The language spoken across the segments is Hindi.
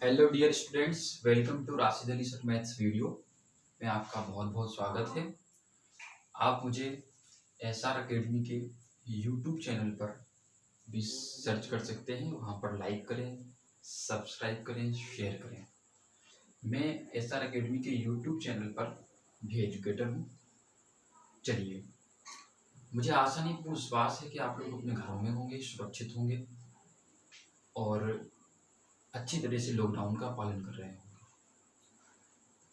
Hello dear students, welcome to Rashid Ali sir maths video में आपका बहुत बहुत स्वागत है। आप मुझे एस आर अकेडमी के यूट्यूब चैनल पर भी सर्च कर सकते हैं। वहाँ पर लाइक करें, सब्सक्राइब करें, शेयर करें। मैं एस आर अकेडमी के यूट्यूब चैनल पर भी एजुकेटर हूँ। चलिए, मुझे आशा नहीं पूर्ण विश्वास है कि आप लोग अपने घरों में होंगे, सुरक्षित होंगे और अच्छी तरह से लॉकडाउन का पालन कर रहे होंगे।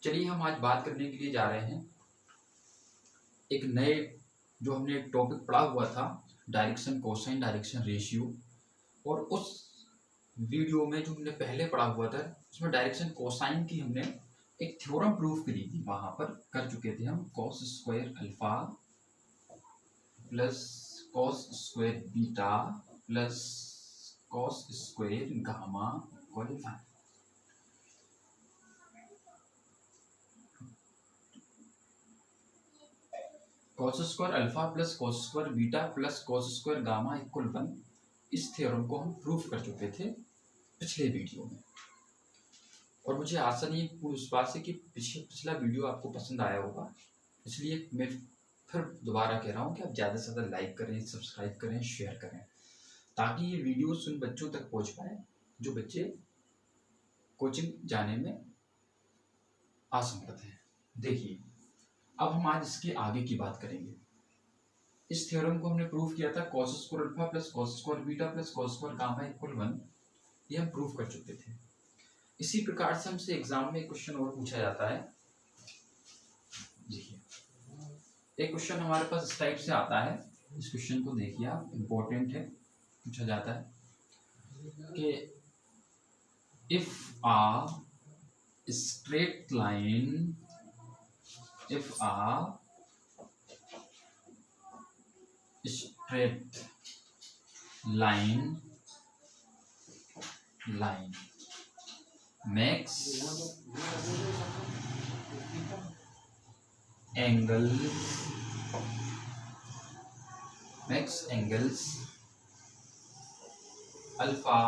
चलिए, हम आज बात करने के लिए जा रहे हैं एक नए जो हमने एक टॉपिक पढ़ा हुआ था, डायरेक्शन कोसाइन डायरेक्शन रेशियो। और उस वीडियो में जो हमने पहले पढ़ा हुआ था उसमें डायरेक्शन कोसाइन की हमने एक थ्योरम प्रूफ करी थी। वहां पर कर चुके थे हम cos square alpha plus cos square beta plus cos square gamma equal 1। Cos square alpha plus cos square beta plus cos square gamma equal 1, इस थ्योरम को हम प्रूफ कर चुके थे पिछले वीडियो में। और मुझे आशा नहीं पूर्ण विश्वास है कि पिछला वीडियो आपको पसंद आया होगा, इसलिए मैं फिर दोबारा कह रहा हूँ कि आप ज़्यादा से ज़्यादा लाइक करें, सब्सक्राइब करें, शेयर करें, ताकि ये वीडियो उन बच्चों तक पहुँच पाए जो बच्चे कोचिंग जाने में असमर्थ हैं। देखिए, अब हम आज इसके आगे की बात करेंगे। इस थ्योरम को हमने प्रूफ किया था cos square alpha plus cos square beta plus cos square gamma equal 1, ये हम प्रूफ कर चुके थे। इसी प्रकार से हमसे एग्जाम में एक क्वेश्चन और पूछा जाता है। देखिए, एक क्वेश्चन हमारे पास इस टाइप से आता है। इस क्वेश्चन को देखिए आप, इम्पोर्टेंट है। पूछा जाता है कि if uh straight line straight line makes angles alpha,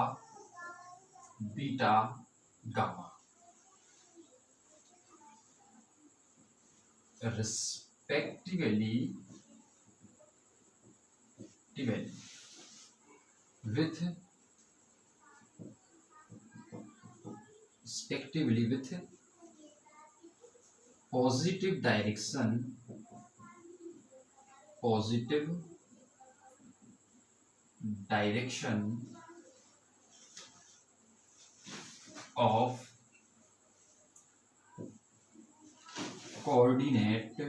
beta, gamma respectively with positive direction of coordinate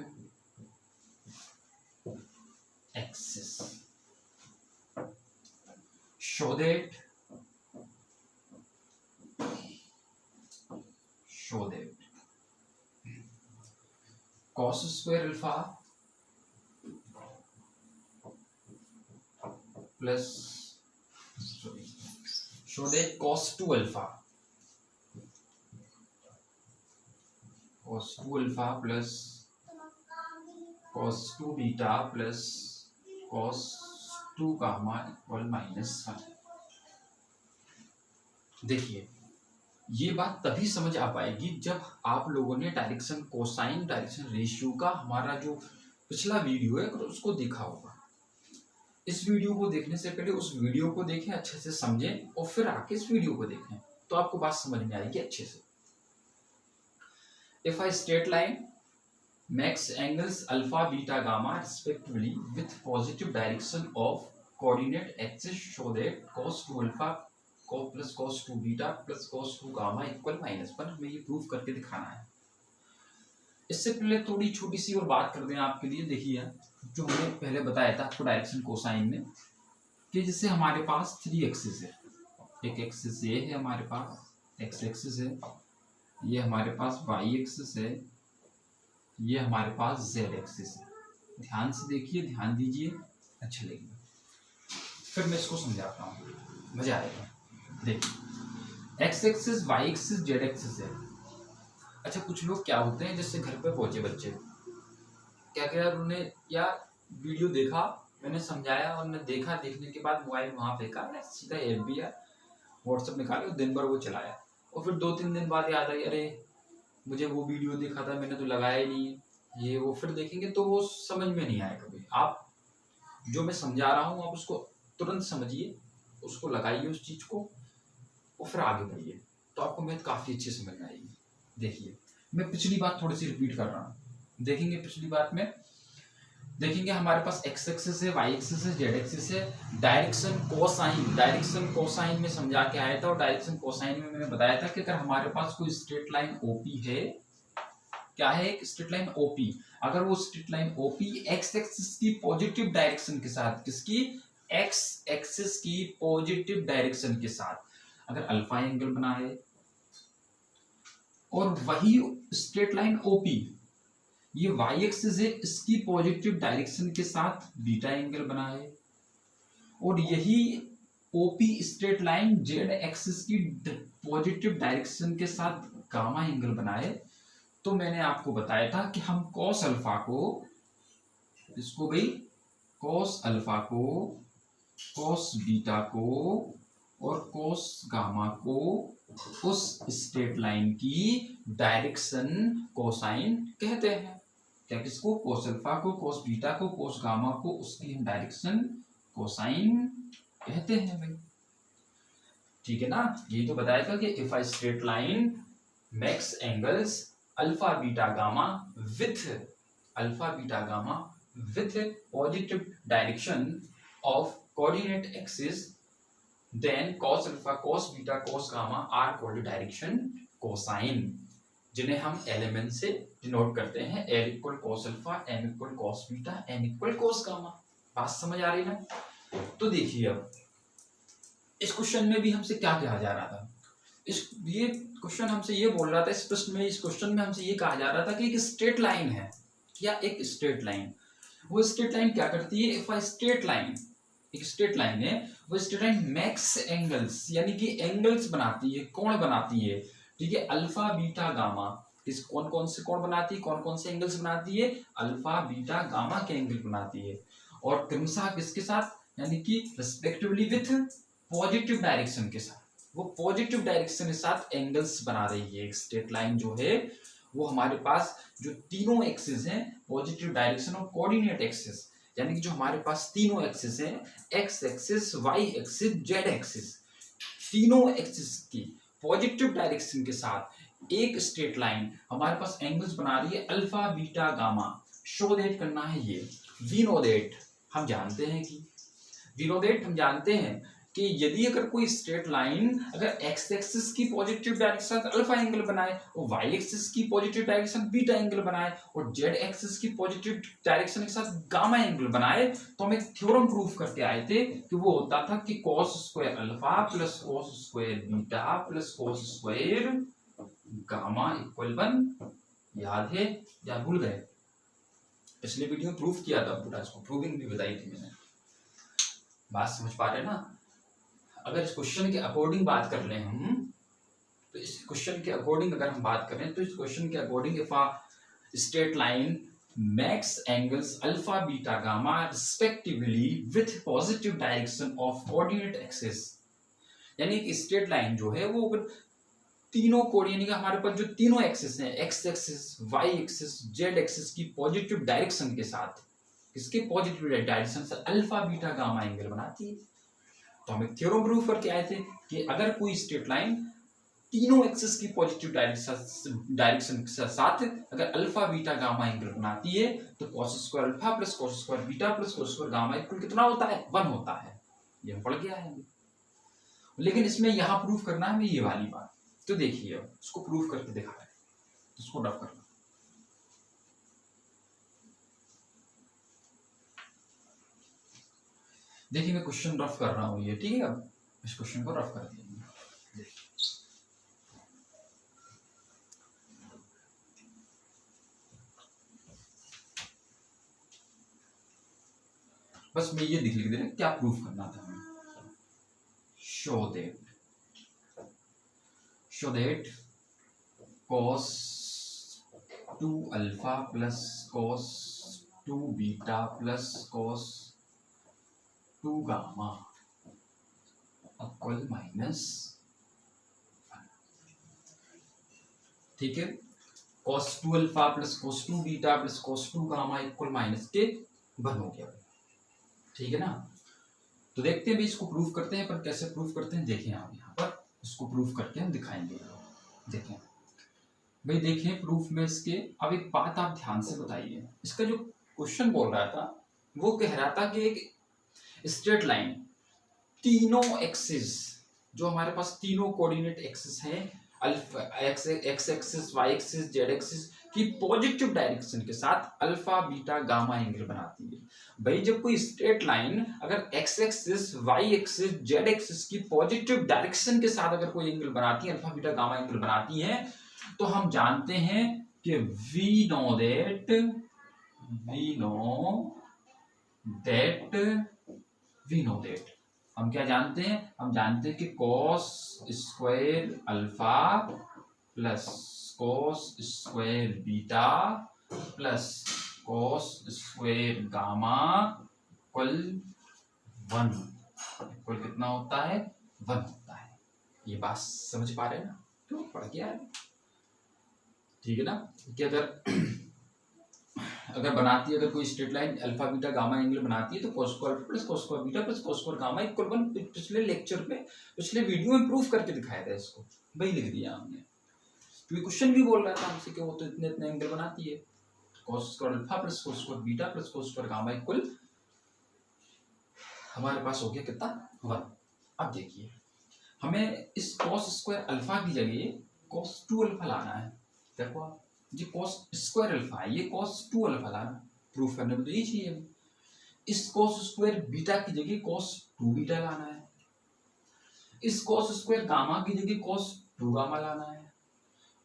axis, show that cos square alpha plus show that cos 2 alpha plus cos 2 beta plus cos 2 gamma equal -1। देखिए, ये बात तभी समझ आ पाएगी जब आप लोगों ने डायरेक्शन कोसाइन डायरेक्शन रेशियो का हमारा जो पिछला वीडियो है उसको देखा होगा। इस वीडियो को देखने से पहले उस वीडियो को देखें, अच्छे से समझें और फिर आके इस वीडियो को देखें, तो आपको बात समझ में आएगी अच्छे से। If a straight line makes angles alpha, beta, gamma respectively with positive direction of coordinate axis, show that cos 2 alpha plus cos 2 beta plus cos 2 gamma equal -1। हमें ये प्रूफ करके दिखाना है। इससे पहले थोड़ी छोटी सी और बात कर दें आपके लिए। देखिए, जो हमने पहले बताया था आपको डायरेक्शन कोसाइन में, कि जैसे हमारे पास 3 एक्सिस है। एक एक्सिस ये है, हमारे पास एक्स एक्सिस है, ये हमारे पास वाई एक्सिस है, ये हमारे पास जेड एक्सिस है। ध्यान से देखिए, ध्यान दीजिए, अच्छा लगेगा। फिर मैं इसको समझाता हूँ, मजा आएगा। देखिए, X axis, Y axis, Z axis है। अच्छा, कुछ लोग क्या होते हैं, जैसे घर पे पहुंचे बच्चे, क्या क्या उन्होंने या वीडियो देखा, मैंने समझाया और उन्होंने देखने के बाद मोबाइल वहां फेंका, सीधा FB या व्हाट्सएप निकाले और दिन भर वो चलाया और फिर 2-3 दिन बाद याद आई, अरे मुझे वो वीडियो देखा था, मैंने तो लगाया ही नहीं, ये वो फिर देखेंगे तो वो समझ में नहीं आएगा। कभी आप जो मैं समझा रहा हूँ आप उसको तुरंत समझिए, उसको लगाइए उस चीज को, और फिर आगे बढ़िए, तो आपको मैथ काफी अच्छी समझ में आएगी। देखिए मैं पिछली बात थोड़ी सी रिपीट कर रहा हूँ, देखेंगे पिछली बात में देखेंगे हमारे पास एक्स एक्सिस है, वाई एक्सिस है, जेड एक्सिस है। डायरेक्शन कोसाइन में समझा के आया था, और डायरेक्शन कोसाइन में मैंने बताया था कि अगर हमारे पास कोई स्ट्रेट लाइन ओपी है, क्या है, एक स्ट्रेट लाइन ओपी, अगर वो straight line OP x axis की पॉजिटिव डायरेक्शन के साथ, किसकी, एक्स एक्सिस की पॉजिटिव डायरेक्शन के साथ अगर अल्फा एंगल बनाए, और वही स्ट्रेट लाइन ओपी, ये वाई एक्सिस है, इसकी पॉजिटिव डायरेक्शन के साथ बीटा एंगल बनाए, और यही OP straight line Z axis की पॉजिटिव डायरेक्शन के साथ गामा एंगल बनाए, तो मैंने आपको बताया था कि हम कॉस अल्फा को, इसको भाई कॉस अल्फा को, कॉस बीटा को और कॉस गामा को उस स्ट्रेट लाइन की डायरेक्शन कोसाइन कहते हैं। क्या किसको, कोस अल्फा को, कोस बीटा को, कोस गामा को, उसकी हम डायरेक्शन कोसाइन कहते हैं भाई। ठीक है ना, यही तो बताया था कि if a straight line makes angles alpha beta gamma with positive direction of coordinate axis, then cos alpha, cos beta, cos gamma are called direction cosine, जिन्हें हम एलिमेंट से डिनोट करते हैं, L equal cos alpha, M equal cos beta, N equal cos gamma। बात समझ आ रही ना। तो देखिए अब इस क्वेश्चन में भी हमसे क्या कहा जा रहा था, ये क्वेश्चन हमसे ये बोल रहा था, इस प्रश्न में, इस क्वेश्चन में हमसे ये कहा जा रहा था कि एक स्ट्रेट लाइन है, क्या एक स्ट्रेट लाइन, वो स्ट्रेट लाइन क्या करती है, इफ अ स्ट्रेट लाइन, एक स्ट्रेट लाइन है, वो स्ट्रेट लाइन मैक्स एंगल्स, यानी कि एंगल्स बनाती है, कोण बनाती है, ठीक है, अल्फा बीटा गामा, इस कौन कौन से कोण बनाती है, कौन कौन से एंगल्स बनाती है, अल्फा बीटा गामा के एंगल बनाती है, और क्रमशः किसके साथ, यानी कि रिस्पेक्टिवली विथ पॉजिटिव डायरेक्शन के साथ, वो पॉजिटिव डायरेक्शन के साथ एंगल्स बना रही है। एक स्ट्रेट लाइन जो है वो हमारे पास जो तीनों एक्सिस हैं, पॉजिटिव डायरेक्शन और कोऑर्डिनेट एक्सिस, यानी कि जो हमारे पास तीनों एक्सिस हैं, X axis, Y axis, Z axis, तीनों एक्सिस की पॉजिटिव डायरेक्शन के साथ एक स्ट्रेट लाइन हमारे पास एंगल्स बना रही है alpha beta gamma. Show that करना है ये, वी नो दैट, हम जानते हैं कि यदि अगर कोई स्ट्रेट लाइन अगर एक्स एक्सिस की पॉजिटिव डायरेक्शन अल्फा एंगल बनाए और वाई एक्सिस की पॉजिटिव डायरेक्शन बीटा एंगल बनाए और जेड एक्सिस की पॉजिटिव डायरेक्शन के साथ गामा एंगल बनाए, तो हम एक थ्योरम प्रूफ करके आए थे कि वो होता था कि cos square alpha plus cos square beta plus cos square gamma equal 1। याद है या भूल गए? पिछले वीडियो में प्रूफ किया था पूरा, इसको प्रूविंग भी बताई थी मैंने। बात समझ पा रहे ना? अगर इस क्वेश्चन के अकॉर्डिंग बात कर लें हम, तो इस क्वेश्चन के अकॉर्डिंग अगर हम बात करें, तो इस क्वेश्चन के according if a straight line makes angles alpha beta gamma respectively with positive direction of coordinate axis, यानी कि स्ट्रेट लाइन जो है वो तीनों कोऑर्डिनेट, हमारे पास जो तीनों एक्सिस हैं, X axis, Y axis, Z axis की पॉजिटिव डायरेक्शन के साथ, किसके पॉजिटिव डायरेक्शन से अल्फा बीटा गामा एंगल बनाती है। तो हम एक थ्योरम प्रूफ करके आए थे कि अगर कोई स्ट्रेट लाइन तीनों एक्सिस की पॉजिटिव डायरेक्शन के साथ अगर अल्फा बीटा गामा एंगल बनाती है, तो cos square alpha plus cos square beta plus cos square gamma equal कितना होता है, 1 होता है। ये पढ़ गया है, लेकिन इसमें यहां प्रूफ करना है ये वाली बात। तो देखिए इसको प्रूफ करके दिखा रहे हैं, इसको रफ करना। देखिए मैं क्वेश्चन रफ कर रहा हूं ये, ठीक है, अब इस क्वेश्चन को रफ कर दिया। बस मैं ये लिख देना क्या प्रूफ करना था हमें। Show that cos 2 alpha plus cos 2 beta plus cos 2 gamma equal -1। ठीक है। cos 2 alpha plus cos 2 beta plus cos 2 gamma equal minus के 1 हो गया। ठीक है ना। तो देखते हैं भाई इसको प्रूफ करते हैं, पर कैसे प्रूफ करते हैं देखें आप यहाँ पर, इसको प्रूफ करके हम दिखाएंगे। देखें भाई, देखें प्रूफ में इसके। अब एक बात आप ध्यान से बताइए, इसका जो क्वेश्चन बोल रहा था वो कह रहा था कि एक स्ट्रेट लाइन तीनों एक्सिस, जो हमारे पास तीनों कोऑर्डिनेट एक्सिस हैं, alpha X axis Y axis Z axis की पॉजिटिव डायरेक्शन के साथ अल्फा बीटा गामा एंगल बनाती है। भाई जब कोई स्ट्रेट लाइन अगर X axis Y axis Z axis की पॉजिटिव डायरेक्शन के साथ अगर कोई एंगल बनाती है, अल्फा बीटा गामा एंगल बनाती है, तो हम जानते हैं कि वी नो दैट हम क्या जानते हैं, हम जानते हैं कि cos square alpha plus cos square beta plus cos square gamma equal 1, equal कितना होता है 1 होता है। ये बात समझ पा रहे हैं ना, क्यों पढ़ गया है, ठीक है ना। कि अगर बनाती है, अगर कोई straight line alpha beta gamma angle बनाती है तो cos square plus cos square beta plus cos square gamma equal 1। पिछले लेक्चर में, पिछले वीडियो में प्रूफ करके दिखाया था इसको, वही लिख दिया हमने। क्योंकि क्वेश्चन भी बोल रहा था हमसे कि वो तो इतने इतने एंगल बनाती है, cos square alpha plus cos square beta plus cos square gamma equal हमारे पास हो गया कितना 1। अब देखिए हमें इस cos स्क्वायर अल्फा की जगह cos 2 अल्फा लाना है। देखो आप, ये cos स्क्वायर अल्फा है, ये cos 2 अल्फा लाना, प्रूफ करने में तो यही चाहिए। इस cos स्क्वायर बीटा की जगह cos 2 बीटा लाना है, इस cos स्क्वायर गामा की जगह cos 2 गामा लाना है,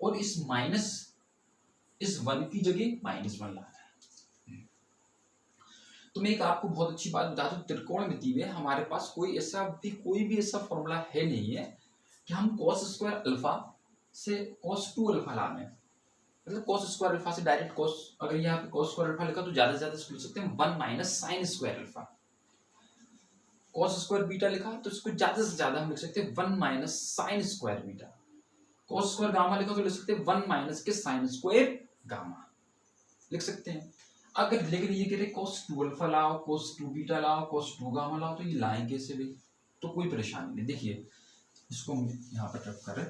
और इस 1 की जगह -1 लाना है। तो मैं एक आपको बहुत अच्छी बात बता दूं, त्रिकोणमिति में हमारे पास कोई भी ऐसा फॉर्मूला है नहीं है कि हम cos स्क्वायर अल्फा से cos 2 अल्फा लाना है। मतलब cos स्क्वायर अल्फा से डायरेक्ट cos, अगर यहाँ पे cos स्क्वायर अल्फा लिखा तो ज्यादा से ज्यादा इसको लिख सकते हैं 1 minus sine square alpha. cos square beta लिखा तो इसको ज्यादा से ज्यादा हम लिख सकते हैं 1 minus sine square beta. cos square gamma लिखा तो लिख सकते हैं 1 माइनस के साइन स्क्वायर गामा लिख सकते हैं। अगर लेकिन ये कह रहे cos 2 अल्फा लाओ, cos 2 बीटा लाओ, cos 2 गामा लाओ, तो ये लाएं कैसे भाई? तो कोई परेशानी नहीं। देखिए इसको यहाँ पर टप कर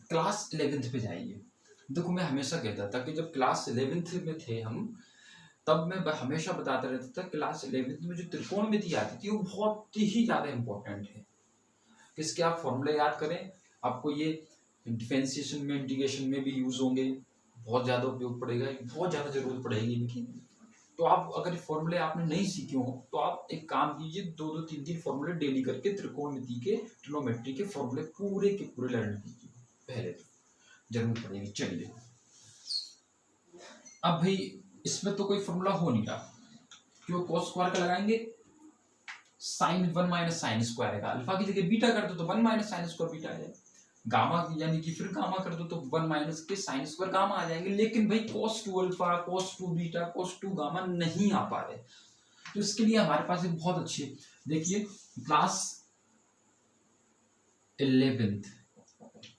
क्लास 11th पे जाइए। देखो मैं हमेशा कहता था कि जब क्लास 11th में थे हम, तब मैं हमेशा बताता रहता था क्लास 11th में जो त्रिकोणमिति आती थी वो बहुत ही ज्यादा इंपॉर्टेंट है। किसके आप फॉर्मूले याद करें, आपको ये डिफरेंशिएशन में, इंटीग्रेशन में भी यूज होंगे, बहुत ज्यादा उपयोग पड़ेगा, बहुत ज्यादा जरूरत पड़ेगी इनकी। तो आप अगर फॉर्मूले आपने नहीं सीखे हो तो आप एक काम कीजिए, 2-2 3-3 फॉर्मूले डेली करके त्रिकोणमिति के, ट्रिग्नोमेट्री के फॉर्मूले पूरे के पूरे लर्न कीजिए, पहले तो जरूर पड़ेगी। चलिए अब भाई इसमें तो कोई फॉर्मूला हो नहीं रहा, क्यों? cos स्क्वायर का लगाएंगे साइन 1 माइनस साइन स्क्वायर का, अल्फा की जगह बीटा कर दो तो 1 माइनस साइन स्क्वायर बीटा आ जाए, गामा यानी कि फिर गामा कर दो तो 1 माइनस के साइन स्क्वायर गामा आ जाएंगे। लेकिन भाई cos 2 alpha, cos 2 beta, cos 2 gamma नहीं आ पा रहे, तो इसके लिए हमारे पास एक बहुत अच्छी, देखिए क्लास 11th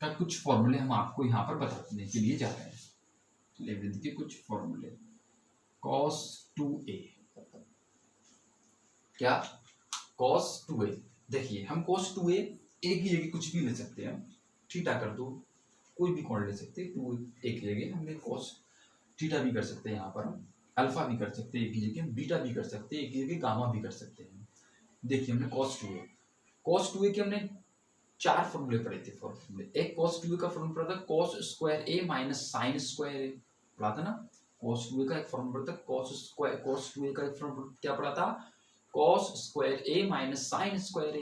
का कुछ फॉर्मूले हम आपको यहाँ पर बताने के लिए जा रहे हैं। 11th के कुछ फॉर्मूले, cos 2a, क्या cos 2a, देखिए हम cos 2a एक ही जगह कुछ भी ले सकते हैं, थीटा कर दो, कोई भी कोण ले सकते हैं, 2 एक जगह हमने cos थीटा भी कर सकते हैं, यहाँ पर हम अल्फा भी कर सकते हैं एक ही जगह, बीटा भी कर सकते हैं एक ही जगह, गामा भी कर सकते हैं। देखिए हमने cos 2a के हमने 4 फॉर्मूले पढ़े थे। फॉर्मूले एक cos 2a का फॉर्मूला पढ़ा था cos square a minus sine square a, पढ़ा था ना। cos 2a का एक फॉर्मूला पढ़ा था cos 2a का एक फॉर्मूला क्या पढ़ा था, cos square a minus sine square a।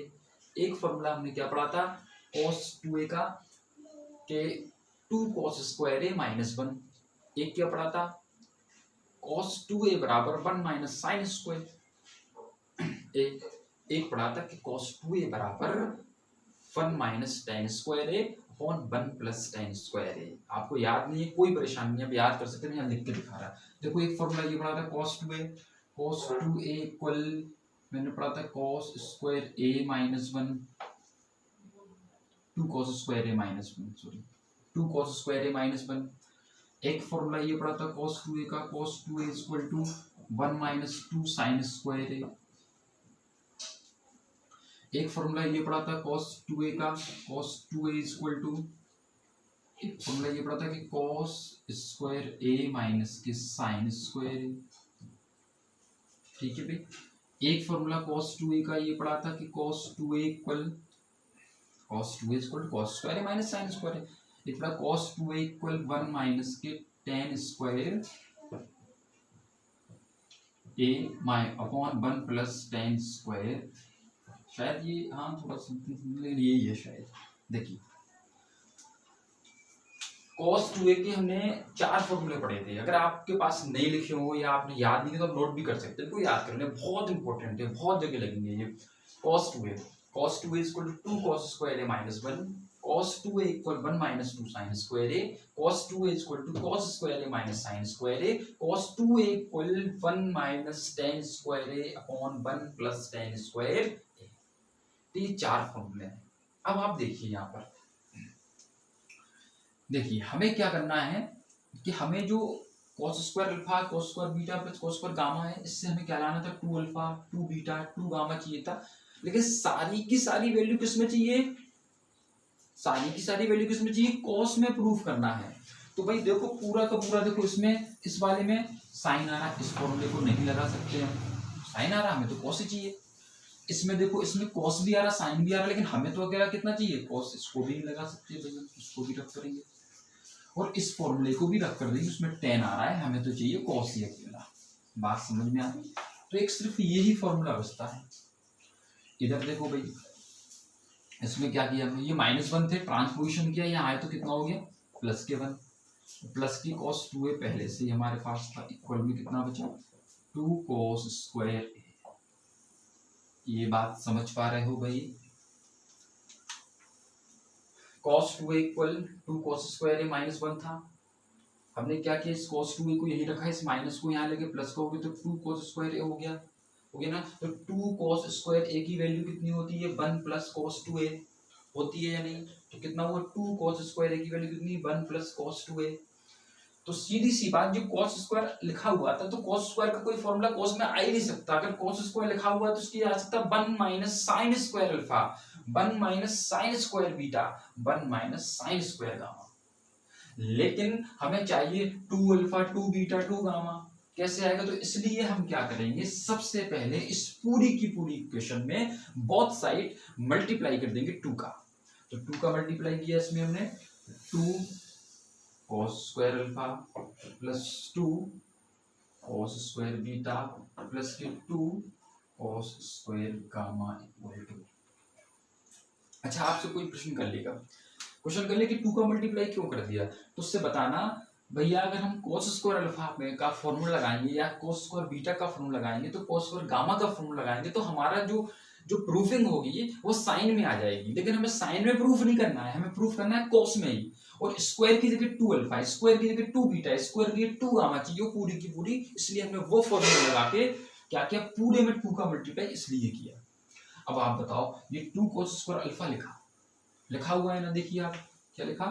एक फॉर्मूला हमने क्या पढ़ा था cos 2a का के 2 cos स्क्वायर a माइनस 1। एक क्या पढ़ा था cos 2a बराबर 1 माइनस साइन स्क्वायर। एक पढ़ा था कि cos 2a बराबर 1 minus ten square a upon 1 plus ten square a। आपको याद नहीं है कोई परेशानी नहीं, आप याद कर सकते हैं, यहाँ लिख के दिखा रहा। देखो एक फॉर्मूला ये पढ़ा था cos 2a इक्वल, मैंने पढ़ा था cos square a minus 1, 2 cos square a minus 1, sorry 2 cos square A minus 1। एक फॉर्मूला ये पड़ा था cos 2a का, cos 2a equal to 1 minus 2 sine square A. एक फॉर्मूला ये पड़ा था cos 2a का, cos 2a इक्वल टू, एक फॉर्मूला ये पड़ा था कि cos स्क्वायर a माइनस के साइन स्क्वायर ए। ठीक है भाई। एक फॉर्मूला cos 2a का ये पड़ा था कि cos 2a equal cos square A minus sine square A. एक पड़ा cos 2a इक्वल 1 माइनस के tan square a upon 1 plus tan square. शायद ये हाँ थोड़ा समथिंग यही है शायद। देखिए cos 2a के हमने 4 फॉर्मूले पढ़े थे। अगर आपके पास नहीं लिखे हो या आपने याद नहीं तो आप नोट भी कर सकते हैं, इनको याद करने बहुत इंपॉर्टेंट है, बहुत जगह लगेंगे ये। cos 2a equal to 2 cos square A minus 1, cos 2a equal 1 minus 2 sine square A, cos 2a equal to cos square A minus sine square A, cos 2a equal 1 minus tan square A upon 1 plus tan square A. तो ये 4 फॉर्मूले हैं। अब आप देखिए यहाँ पर, देखिए हमें क्या करना है कि हमें जो cos square alpha, cos square beta plus cos square gamma है, इससे हमें क्या लाना था 2 अल्फा 2 बीटा 2 गामा चाहिए था। लेकिन सारी की सारी वैल्यू किसमें चाहिए, सारी की सारी वैल्यू किसमें चाहिए, cos में प्रूफ करना है। तो भाई देखो पूरा का पूरा देखो, इसमें इस वाले में साइन आ रहा है, इस फॉर्मूले को नहीं लगा सकते हम, साइन आ रहा हमें तो cos ही चाहिए। इसमें देखो इसमें cos भी आ रहा साइन भी आ रहा, लेकिन हमें तो अकेला कितना चाहिए cos, इसको भी नहीं लगा सकते भैया, इसको भी रख करेंगे और इस फॉर्मूले को भी रख कर देंगे, उसमें tan आ रहा है, हमें तो चाहिए cos ही अकेला। बात समझ में आ गई। तो एक सिर्फ यही फॉर्मूला बचता है। इधर देखो भाई, इसमें क्या किया हमने, ये -1 थे, ट्रांसपोजिशन किया, यहाँ आए तो कितना हो गया प्लस के 1, प्लस की cos 2a पहले से ही हमारे पास था, इक्वल में कितना बचा 2 cos स्क्वायर ए। ये बात समझ पा रहे हो भाई। cos 2a equal 2 cos square A minus 1 था, हमने क्या किया इस cos 2a को यही रखा, इस माइनस को यहाँ लेके प्लस करोगे तो 2 cos स्क्वायर ए हो गया ना। तो 2 cos स्क्वायर ए की वैल्यू कितनी होती है 1 प्लस cos 2a होती है या नहीं, तो कितना हुआ 2 cos स्क्वायर ए की वैल्यू कितनी 1 प्लस cos 2a। तो सीधी सी बात, जो cos स्क्वायर लिखा हुआ था तो cos स्क्वायर का कोई फॉर्मूला cos में आ ही नहीं सकता। अगर cos स्क्वायर लिखा हुआ है तो उसकी आ सकता 1 minus sine square alpha, 1 minus sine square beta, 1 minus sine square gamma. लेकिन हमें चाहिए 2 अल्फा 2 बीटा 2 गामा, कैसे आएगा, तो इसलिए हम क्या करेंगे, सबसे पहले इस पूरी की पूरी इक्वेशन में बोथ साइड मल्टीप्लाई कर देंगे 2 का। तो 2 का मल्टीप्लाई किया इसमें हमने 2 cos square alpha plus 2 cos square beta plus के 2 cos square gamma equal to. अच्छा आपसे कोई प्रश्न कर लेगा, क्वेश्चन कर ले कि 2 का मल्टीप्लाई क्यों कर दिया, तो उससे बताना भैया अगर हम cos स्क्वायर अल्फा का फॉर्मूला लगाएंगे या cos स्क्वायर बीटा का फॉर्मूला लगाएंगे तो cos स्क्वायर गामा का फॉर्मूला लगाएंगे तो हमारा जो प्रूफिंग होगी वो साइन में आ जाएगी। लेकिन हमें साइन में प्रूफ नहीं करना है, हमें प्रूफ करना है cos में ही। और स्क्वायर की जगह 2 अल्फा, स्क्वायर की जगह 2 बीटा, स्क्वायर की जगह 2 गामा चाहिए पूरी की पूरी, इसलिए हमने वो फॉर्मूला लगा के क्या किया, पूरे में 2 का मल्टीप्लाई इसलिए किया। अब आप बताओ, ये 2 cos स्क्वायर अल्फा लिखा हुआ है ना, देखिए आप क्या लिखा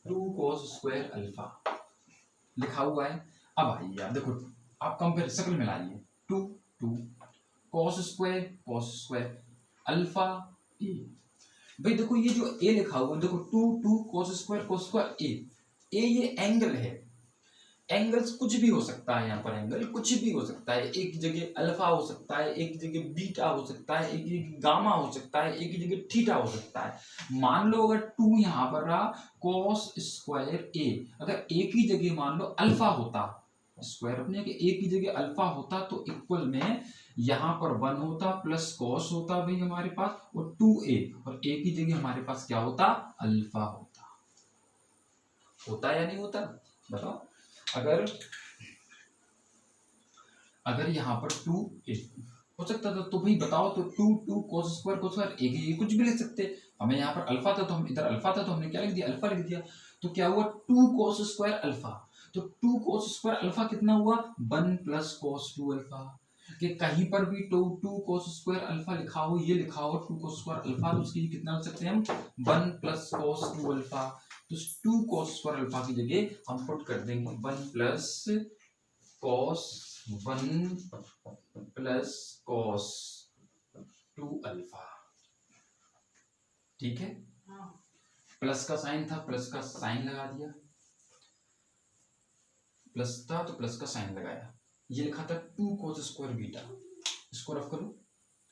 2 cos स्क्वायर अल्फा लिखा हुआ है। अब आइए आप देखो, आप कंपेयर शक्ल में लाइए 2 cos स्क्वायर अल्फा ए। भाई देखो ये जो ए लिखा हुआ है, देखो 2 cos स्क्वायर ए, ये एंगल है, एंगल्स कुछ भी हो सकता है, यहाँ पर एंगल कुछ भी हो सकता है, एक की जगह अल्फा हो सकता है, एक की जगह बीटा हो सकता है, एक की जगह गामा हो सकता है, एक की जगह थीटा हो सकता है। मान लो अगर 2 यहाँ पर रहा cos स्क्वायर ए, अगर ए की जगह मान लो अल्फा होता, स्क्वायर अपने ए की जगह अल्फा होता तो इक्वल में यहाँ पर 1 होता प्लस cos होता भाई हमारे पास, और 2a, और a की जगह हमारे पास क्या होता अल्फा होता या नहीं होता, बताओ। अगर यहाँ पर 2a हो सकता था तो भाई बताओ, तो 2 cos स्क्वायर एक ही, कुछ भी लिख सकते। हमें यहाँ पर अल्फा था तो हम इधर अल्फा था तो हमने क्या लिख दिया अल्फा लिख दिया। तो क्या हुआ 2 cos स्क्वायर अल्फा, तो 2 cos स्क्वायर अल्फा कितना हुआ 1 प्लस cos 2 अल्फा। कि कहीं पर भी 2 cos स्क्वायर अल्फा लिखा हो, ये लिखा हो 2 cos स्क्वायर अल्फा, तो उसकी कितना लिख सकते हैं हम 1 प्लस cos 2 अल्फा। तो 2 cos स्क्वायर अल्फा की जगह हम पुट कर देंगे 1 plus cos 1 plus cos 2 alpha. ठीक है, प्लस का साइन था, प्लस का साइन लगा दिया, प्लस था तो प्लस का साइन लगाया। ये लिखा था 2 cos स्क्वायर बीटा। इसको रफ करो,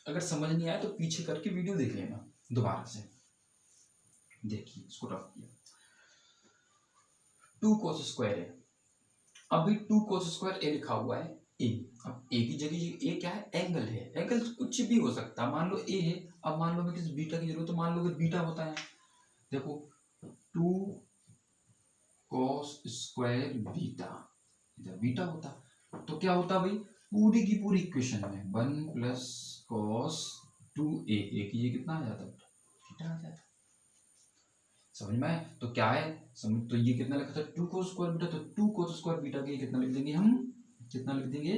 अगर समझ नहीं आया तो पीछे करके वीडियो देख लेना दोबारा से। देखिए इसको रफ किया, 2 cos स्क्वायर है, अभी 2 cos स्क्वायर ए लिखा हुआ है ए। अब ए की जगह ए क्या है, एंगल है, एंगल कुछ भी हो सकता है। मान लो ए है, अब मान लो हमें किसी बीटा की जरूरत, तो मान लो अगर बीटा होता है, देखो 2 cos स्क्वायर बीटा, इधर बीटा होता तो क्या होता भाई, पूरी की पूरी इक्वेशन में 1 प्लस cos 2a, ए की ये कितना आ जाता, बीटा आ जाता। समझ में आए? तो क्या है, समझ, तो ये कितना लिखा था 2 cos स्क्वायर बीटा, तो 2 cos स्क्वायर बीटा के कितना लिख देंगे हम, कितना लिख देंगे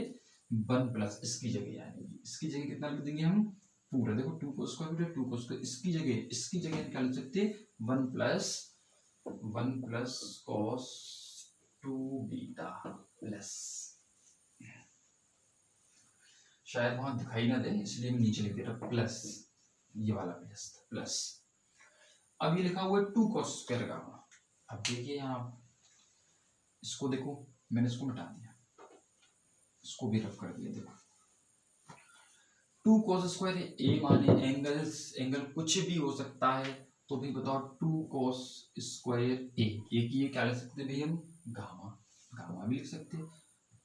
1 प्लस, इसकी जगह यानी इसकी जगह कितना लिख देंगे हम पूरा। देखो 2 cos square beta 2 cos square, इसकी जगह क्या लिख सकते 1 प्लस cos 2 बीटा प्लस, शायद वहां दिखाई ना दे इसलिए मैं नीचे लिख दे रहा प्लस, ये वाला प्लस। अब ये लिखा हुआ है 2 cos स्क्वायर गामा। अब देखिए यहाँ, इसको देखो, मैंने इसको मिटा दिया, इसको भी रफ कर दिया। देखो 2 cos स्क्वायर है, ए माने एंगल कुछ भी हो सकता है, तो भी बताओ 2 cos स्क्वायर ए की ये क्या लिख सकते हैं भाई हम, गामा भी लिख सकते हैं।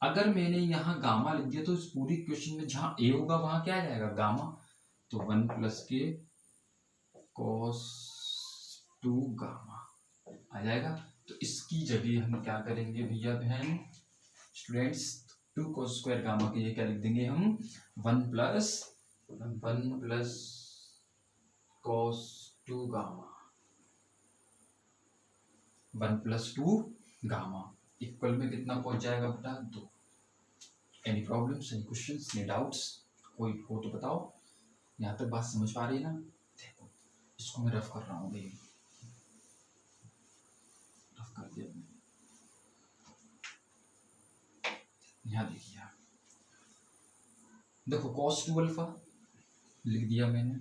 अगर मैंने यहाँ गामा लिख दिया तो इस पूरी क्वेश्चन में जहां ए होगा वहां क्या आ जाएगा, गामा। तो 1 प्लस के cos 2 गामा आ जाएगा। तो इसकी जगह हम क्या करेंगे भैया बहन स्टूडेंट्स, 2 cos स्क्वायर गामा के लिए क्या लिख देंगे हम 1 plus cos 2 gamma, 1 plus 2 gamma equal में कितना पहुंच जाएगा बेटा 2। Any problems, any questions, any doubts, कोई हो तो बताओ। यहाँ तक बात समझ पा रही है ना? देखो इसको मैं रफ कर रहा हूँ, रफ कर दिया मैंने। यहाँ देखिए, देखो cos 2 अल्फा लिख दिया मैंने,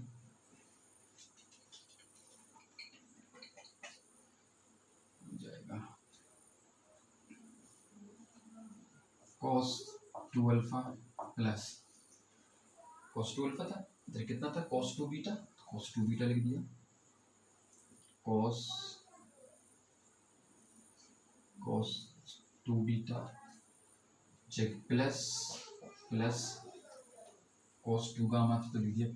जाएगा cos 2 alpha plus cos 2 alpha था, इधर कितना था cos 2 बीटा, cos 2 बीटा लिख दिया, cos 2 beta plus cos 2 gamma तो लिख दिया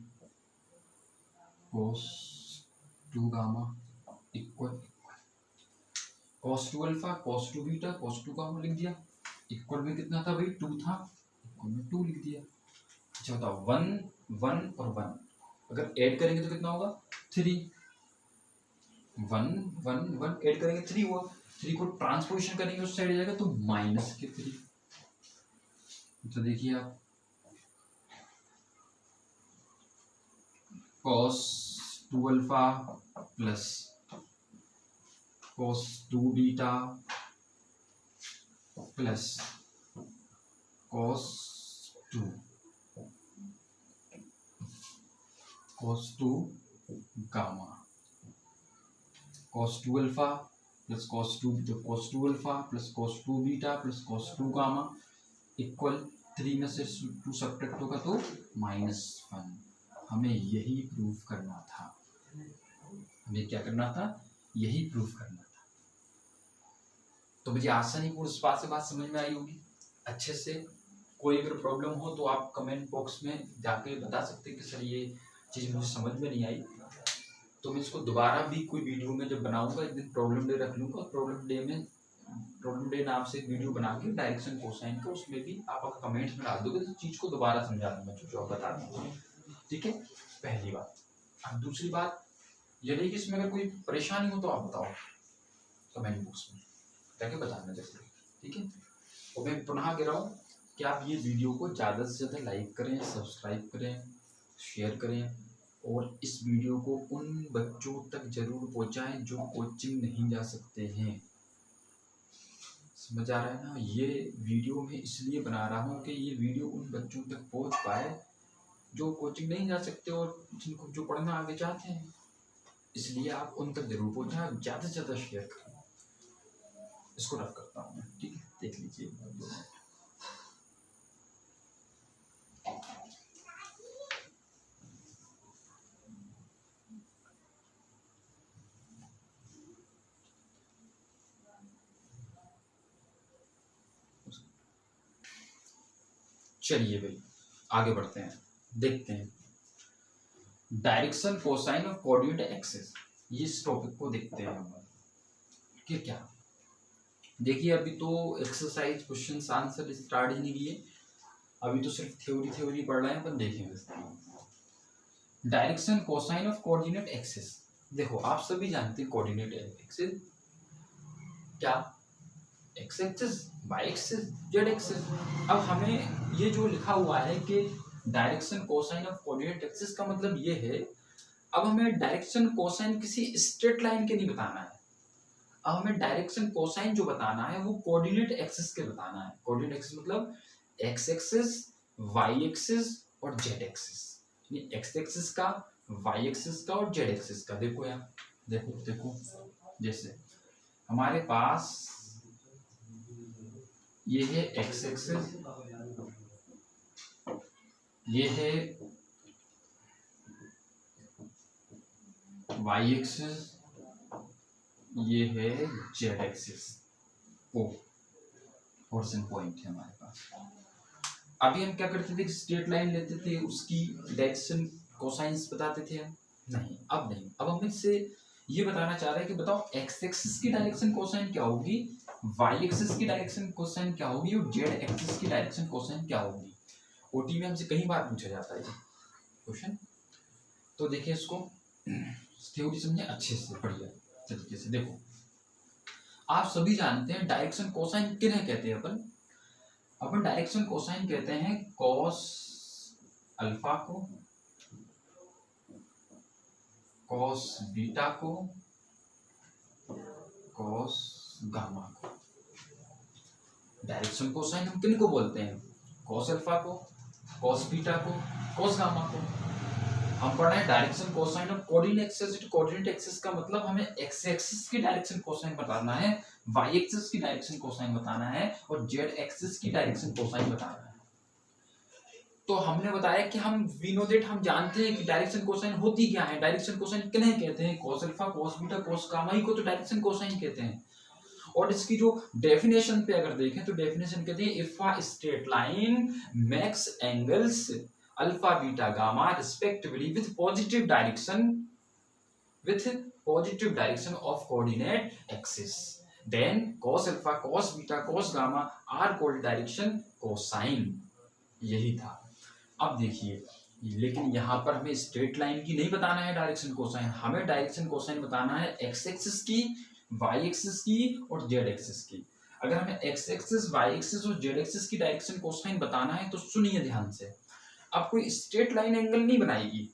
cos 2 gamma equal cos 2 alpha cos 2 beta cos 2 gamma लिख दिया, इक्वल में कितना था भाई 2 था, इक्वल में 2 लिख दिया। अच्छा बताओ 1 और 1 अगर ऐड करेंगे तो कितना होगा 3, 1 ऐड करेंगे 3 हुआ, 3 को ट्रांसपोजिशन करेंगे उस साइड जाएगा तो माइनस के 3। तो देखिए आप cos 2 alpha plus cos 2 beta plus cos 2 gamma, cos 2 alpha plus cos 2, तो cos 2 alpha plus cos 2 beta plus cos 2 gamma equal 3 में से 2 सब्ट्रैक्ट होगा तो -1। हमें यही प्रूफ करना था, हमें क्या करना था, यही प्रूफ करना था। तो मुझे आशा नहीं पूरी बात से बात समझ में आई होगी अच्छे से। कोई अगर प्रॉब्लम हो तो आप कमेंट बॉक्स में जाके बता सकते हैं कि सर ये चीज़ मुझे समझ में नहीं आई, तो मैं इसको दोबारा भी कोई वीडियो में जब बनाऊंगा एक दिन प्रॉब्लम डे रख लूँगा, प्रॉब्लम डे नाम से वीडियो बना के डायरेक्शन कोसाइन का, उसमें भी आप अगर कमेंट्स में डाल दोगे तो चीज़ को दोबारा समझा दूंगा जो आप बता दूंगा। ठीक है, पहली बात। अब दूसरी बात यदि कि इसमें अगर कोई परेशानी हो तो आप बताओ कमेंट बॉक्स में जाके बताना जरूर। ठीक है, और मैं पुनः कह रहा हूँ कि आप ये वीडियो को ज़्यादा से ज़्यादा लाइक करें, सब्सक्राइब करें, शेयर करें और इस वीडियो को उन बच्चों तक जरूर पहुंचाएं जो कोचिंग नहीं जा सकते हैं। समझ आ रहा है ना? ये वीडियो मैं इसलिए बना रहा हूँ कि ये वीडियो उन बच्चों तक पहुंच पाए जो कोचिंग नहीं जा सकते और जिनको जो पढ़ना आगे चाहते हैं। इसलिए आप उन तक जरूर पहुंचाएं, ज़्यादा से ज़्यादा शेयर करें। इसको रफ करता हूँ मैं, ठीक है? देख लीजिए। चलिए भाई आगे बढ़ते हैं, देखते हैं डायरेक्शन, कोसाइन और कोऑर्डिनेट एक्सिस। ये इस टॉपिक को देखते हैं हम कि क्या। देखिए अभी तो एक्सरसाइज क्वेश्चन आंसर स्टार्ट ही नहीं किए, अभी तो सिर्फ थ्योरी पढ़ रहे हैं अपन। देखें direction, cosine of coordinate axis. देखो आप सभी जानते हैं कोऑर्डिनेट एक्सिस क्या, x axis, Y axis, Z axis. अब हमें ये जो लिखा हुआ है कि direction cosine of coordinate axis का मतलब ये है, अब हमें डायरेक्शन कोसाइन किसी स्ट्रेट लाइन के नहीं बताना है। अब हमें डायरेक्शन कोसाइन जो बताना है वो कोऑर्डिनेट एक्सिस के बताना है। कोऑर्डिनेट एक्सिस मतलब एक्स एक्सिस, वाई एक्सिस और जेड एक्सिस। एक्स एक्सिस का, वाई एक्सिस का और जेड एक्सिस का। देखो यार, देखो जैसे हमारे पास ये है एक्स एक्सिस, ये है वाई एक्सिस, ये है जेड एक्सिस। ओरिजिन पॉइंट है हमारे पास। अभी हम क्या करते थे, स्ट्रेट लाइन लेते थे, उसकी डायरेक्शन कोसाइंस बताते थे। नहीं, अब नहीं। अब हम इससे ये बताना चाह रहे हैं कि बताओ एक्स एक्सिस की डायरेक्शन कोसाइन क्या होगी, वाई एक्सिस की डायरेक्शन कोसाइन क्या होगी और जेड एक्सिस की डायरेक्शन कोसाइन क्या होगी। ओटी में हमसे कई बार पूछा जाता है ये क्वेश्चन। तो देखिए इसको थ्योरी समझे अच्छे से, बढ़िया तरीके से। देखो आप सभी जानते हैं डायरेक्शन कोसाइन किन्हें कहते हैं। अपन डायरेक्शन कोसाइन कहते हैं कॉस अल्फा को, कॉस बीटा को, कॉस गामा को। डायरेक्शन कोसाइन हम किन को बोलते हैं, कॉस अल्फा को, कॉस बीटा को, कॉस गामा को। हम पढ़ रहे हैं direction cosine of coordinate axis. Coordinate axis का मतलब हमें एक्स एक्सिस की डायरेक्शन कोसाइन बताना है, वाई एक्सिस की डायरेक्शन कोसाइन बताना है और जेड एक्सिस की डायरेक्शन कोसाइन बताना है। तो हमने बताया कि हम हम जानते हैं कि डायरेक्शन कोसाइन होती क्या है। डायरेक्शन कोसाइन किन्हें कहते हैं, cos alpha, cos beta, cos gamma ही को तो डायरेक्शन कोसाइन कहते हैं। और इसकी जो डेफिनेशन पे अगर देखें तो डेफिनेशन कहते हैं if a straight line makes angles alpha beta gamma respectively with positive direction of coordinate axis, then cos alpha, cos beta, cos gamma are called direction cosine. यही था। अब देखिए, लेकिन यहाँ पर हमें स्ट्रेट लाइन की नहीं बताना है डायरेक्शन कोसाइन, हमें डायरेक्शन कोसाइन बताना है एक्स एक्सिस की, वाई एक्सिस की और जेड एक्सिस की। अगर हमें एक्स एक्सिस, वाई एक्सिस और जेड एक्सिस की डायरेक्शन कोसाइन बताना है तो सुनिए ध्यान से। अब कोई स्ट्रेट लाइन एंगल नहीं बनाएगी।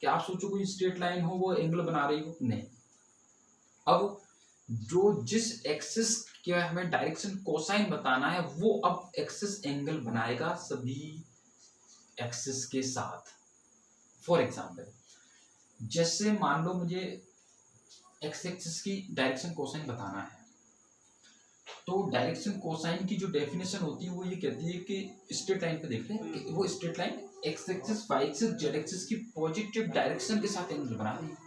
क्या आप सोचो कोई स्ट्रेट लाइन हो वो एंगल बना रही हो, नहीं। अब जो जिस एक्सिस के हमें डायरेक्शन कोसाइन बताना है वो अब एक्सिस एंगल बनाएगा सभी एक्सिस के साथ। फॉर एग्जांपल, जैसे मान लो मुझे एक्स एक्सिस की डायरेक्शन कोसाइन बताना है, तो डायरेक्शन कोसाइन की जो डेफिनेशन होती है वो ये कहती है कि स्ट्रेट लाइन पे देख लें कि वो straight line x axis, Y axis, Z axis की पॉजिटिव डायरेक्शन के साथ एंगल बना रही है।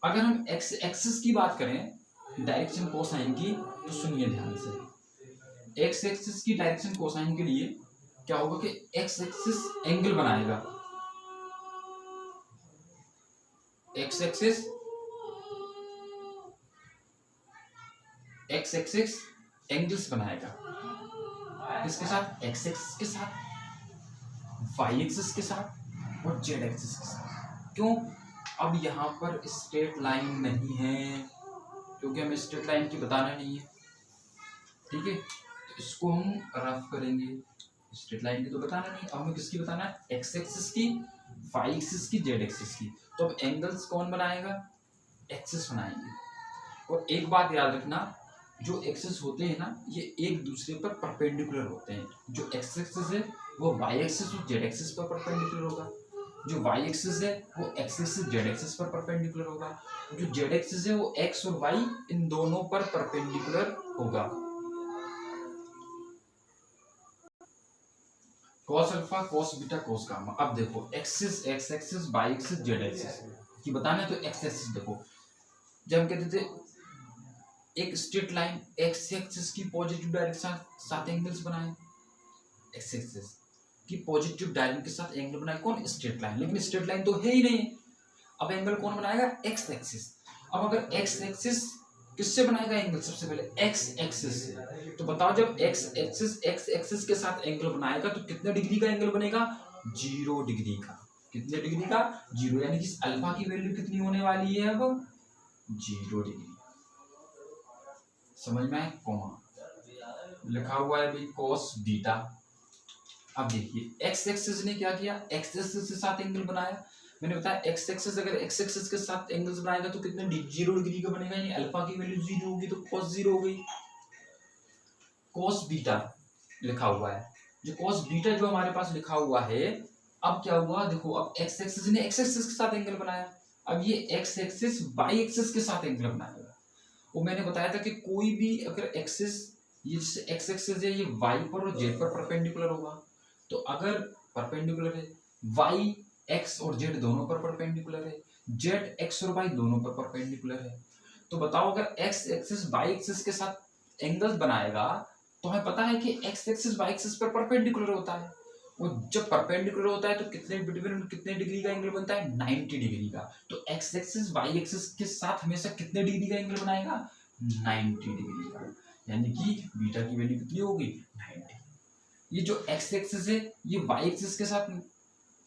अगर हम एक्स एक्सिस की बात करें डायरेक्शन कोसाइन की, तो सुनिए ध्यान से। एक्स एक्सिस की डायरेक्शन कोसाइन के लिए क्या होगा कि एक्स एक्सिस एंगल बनाएगा, एक्स एक्सिस एंगल्स बनाएगा। किसके साथ, एक्स एक्सिस के साथ, वाई एक्सिस के साथ और जेड एक्सिस के साथ। क्यों, अब यहाँ पर स्ट्रेट लाइन नहीं है क्योंकि हमें स्ट्रेट लाइन की बताना नहीं है, ठीक है। इसको हम रफ करेंगे, स्ट्रेट लाइन की तो बताना नहीं, अब हमें किसकी बताना है, एक्स एक्सिस की वाई एक्सिस की जेड एक्सिस की। तो अब एंगल्स कौन बनाएगा, एक्सिस बनाएंगे। और एक बात याद रखना, जो एक्सिस होते हैं ना ये एक दूसरे पर परपेंडिकुलर होते हैं। जो एक्स एक्सिस है वो वाई एक्सिस और जेड एक्सिस पर परपेंडिकुलर होगा, जो वाई एक्सिस है वो एक्स एक्सिस जेड एक्सिस पर परपेंडिकुलर होगा, जो जेड एक्सिस है वो एक्स और वाई इन दोनों पर परपेंडिकुलर होगा। Cos alpha cos beta cos gamma. अब देखो axis x axis Y axis Z axis की बताना है, तो एक्स एक्सिस देखो, जब हम कहते थे एक स्ट्रेट लाइन एक्स एक्सिस की पॉजिटिव डायरेक्शन साथ एंगल्स बनाए, एक्स एक्सिस की पॉजिटिव डायरेक्शन के साथ एंगल बनाए, कौन, स्ट्रेट लाइन। लेकिन स्ट्रेट लाइन तो है ही नहीं, अब एंगल कौन बनाएगा, एक्स एक्सिस। अब अगर एक्स एक्सिस किससे बनाएगा एंगल, सबसे पहले एक्स एक्सिस से। तो बताओ जब एक्स एक्सिस के साथ एंगल बनाएगा तो कितने डिग्री का एंगल बनेगा, 0 डिग्री का। कितने डिग्री का, 0, यानी कि अल्फा की वैल्यू कितनी होने वाली है अब, 0 डिग्री। समझ में आए, कोमा लिखा हुआ है भाई कॉस बीटा। अब देखिए एक्स एक्सिस ने क्या किया, एक्स एक्सिस के साथ एंगल बनाया। मैंने बताया एक्स एक्सिस अगर एक्स एक्सिस के साथ एंगल्स बनाएगा तो कितने 0 डिग्री का बनेगा, यानी अल्फा की वैल्यू 0 होगी तो कॉस 0 हो गई। कॉस बीटा लिखा हुआ है, जो कॉस बीटा जो हमारे पास लिखा हुआ है, अब क्या हुआ देखो, अब एक्स एक्सिस ने एक्स एक्सिस के साथ एंगल बनाया, अब ये एक्स एक्सिस वाई एक्सिस के साथ एंगल बनाएगा। वो मैंने बताया था कि कोई भी अगर एक्सिस, ये जैसे एक्स एक्सिस है ये वाई पर और जेड पर परपेंडिकुलर होगा, तो अगर परपेंडिकुलर है वाई एक्स और जेड दोनों पर परपेंडिकुलर है, जेड एक्स और वाई दोनों पर परपेंडिकुलर है, तो बताओ अगर एक्स एक्सिस वाई एक्सिस के साथ एंगल्स बनाएगा तो हमें पता है कि एक्स एक्सिस वाई एक्सिस पर परपेंडिकुलर होता है। वो जब परपेंडिकुलर होता है तो कितने बिटवीन कितने डिग्री का एंगल बनता है, 90 डिग्री का। तो एक्स एक्सिस वाई एक्सिस के साथ हमेशा कितने डिग्री का एंगल बनाएगा, 90 डिग्री का, यानी कि बीटा की वैल्यू कितनी होगी, 90। ये जो एक्स एक्सिस है ये वाई एक्सिस के साथ,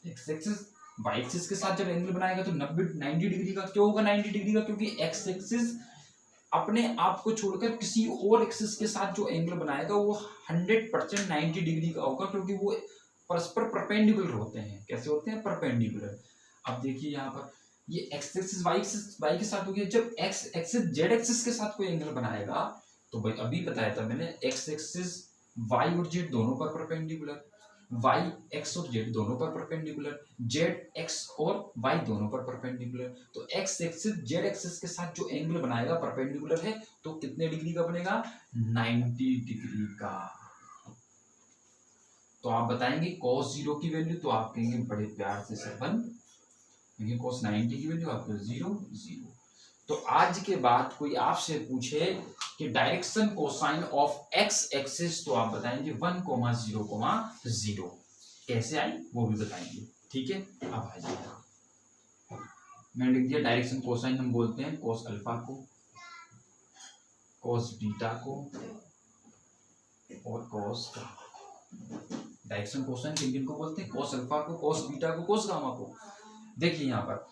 एक्स एक्सिस वाई एक्सिस के साथ जब एंगल बनाएगा तो 90 डिग्री का। क्यों होगा 90 डिग्री का, क्योंकि एक्स एक्सिस अपने आप को छोड़कर किसी और एक्सिस के साथ जो एंगल बनाएगा वो 100% 90 डिग्री का होगा, क्योंकि वो परस्पर परपेंडिकुलर होते हैं। कैसे होते हैं, परपेंडिकुलर। अब देखिए यहाँ पर ये एक्स एक्सिस वाई के साथ हो गया, जब एक्स एक्सिस जेड एक्सिस के साथ कोई एंगल बनाएगा तो भाई अभी बताया था मैंने, एक्स एक्सिस वाई और जेड दोनों पर परपेंडिकुलर, वाई एक्स और जेड दोनों पर परपेंडिकुलर, जेड एक्स और वाई दोनों पर परपेंडिकुलर। तो एक्स एक्सिस जेड एक्सिस के साथ जो एंगल बनाएगा परपेंडिकुलर है, तो कितने डिग्री का बनेगा, 90 डिग्री का। तो आप बताएंगे cos 0 की वैल्यू, तो आप कहेंगे बड़े प्यार से सर 1, कहेंगे cos 90 की वैल्यू आपको 0 0। तो आज के बाद कोई आपसे पूछे कि direction cosine of x axis, तो आप बताएंगे 1,0,0 कैसे आई वो भी बताएंगे। ठीक है, अब आ जाइए, मैंने लिख दिया डायरेक्शन कोसाइन, हम बोलते हैं cos अल्फा को, cos बीटा को और cos गामा। डायरेक्शन कोसाइन किन को बोलते हैं, cos अल्फा को, cos बीटा को, cos गामा को। देखिए यहाँ पर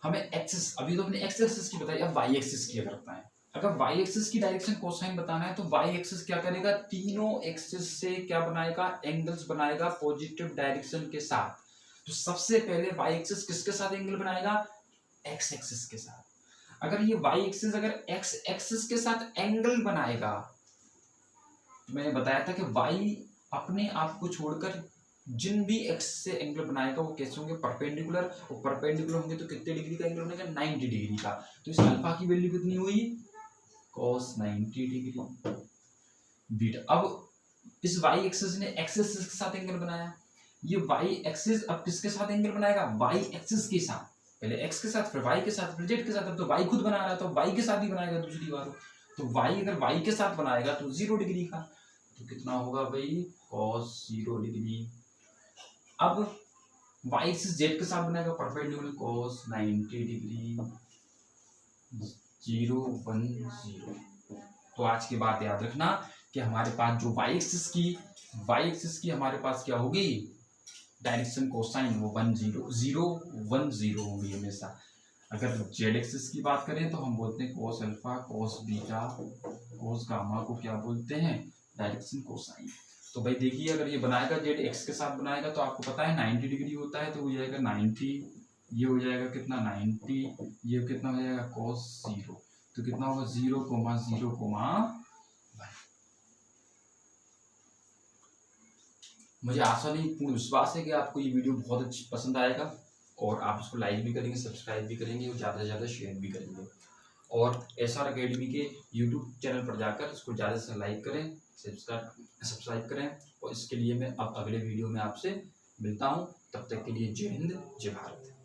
हमें एक्सिस, अभी तो हमने एक्स एक्सिस की बताई, अब वाई एक्सिस की अगर बताएं, अगर वाई एक्सिस की डायरेक्शन कोसाइन बताना है तो वाई एक्सिस क्या करेगा, तीनों एक्सिस से क्या बनाएगा, एंगल्स बनाएगा पॉजिटिव डायरेक्शन के साथ। तो सबसे पहले वाई एक्सिस किसके साथ एंगल बनाएगा, एक्स एक्सिस के साथ। अगर ये वाई एक्सिस अगर एक्स एक्सिस के साथ एंगल बनाएगा, तो मैंने बताया था कि वाई अपने आप को छोड़कर जिन भी एक्स से एंगल बनाएगा वो कैसे होंगे, परपेंडिकुलर। और परपेंडिकुलर होंगे तो कितने डिग्री का एंगल बनेगा, 90 डिग्री का। तो इस अल्फा की वैल्यू कितनी हुई, cos 90 डिग्री बीटा। अब इस y एक्सिस ने x एक्सिस के साथ एंगल बनाया, ये y एक्सिस अब किसके साथ एंगल बनाएगा, y एक्सिस के साथ, पहले x के साथ फिर y के साथ फिर z के साथ। अब तो y खुद बना रहा है तो y के साथ ही बनाएगा दूसरी बार। तो y अगर y के साथ बनाएगा तो 0 डिग्री का, तो कितना होगा भाई, cos 0 डिग्री। अब y एक्सिस z के साथ बनाएगा परपेंडिकुलर, cos 90 डिग्री 0 1 0। तो आज की बात याद रखना कि हमारे पास जो y एक्सिस की हमारे पास क्या होगी, डायरेक्शन कोसाइन, वो 1 0 0 1 0 होगी हमेशा। अगर z एक्सिस की बात करें तो हम बोलते हैं cos alpha, cos beta, cos gamma को क्या बोलते हैं, डायरेक्शन कोसाइन। तो भाई देखिए, अगर ये बनाएगा जेड एक्स के साथ बनाएगा तो आपको पता है 90 डिग्री होता है, तो हो जाएगा 90, ये हो जाएगा कितना 90, ये कितना हो जाएगा cos 0, तो कितना होगा 0,0,1। मुझे आशा नहीं पूर्ण विश्वास है कि आपको ये वीडियो बहुत अच्छी पसंद आएगा और आप इसको लाइक भी करेंगे, सब्सक्राइब भी करेंगे और ज़्यादा से ज़्यादा शेयर भी करेंगे। और SR अकेडमी के यूट्यूब चैनल पर जाकर इसको ज़्यादा से लाइक करें, सब्सक्राइब करें। और इसके लिए मैं अब अगले वीडियो में आपसे मिलता हूँ। तब तक के लिए जय हिंद, जय भारत।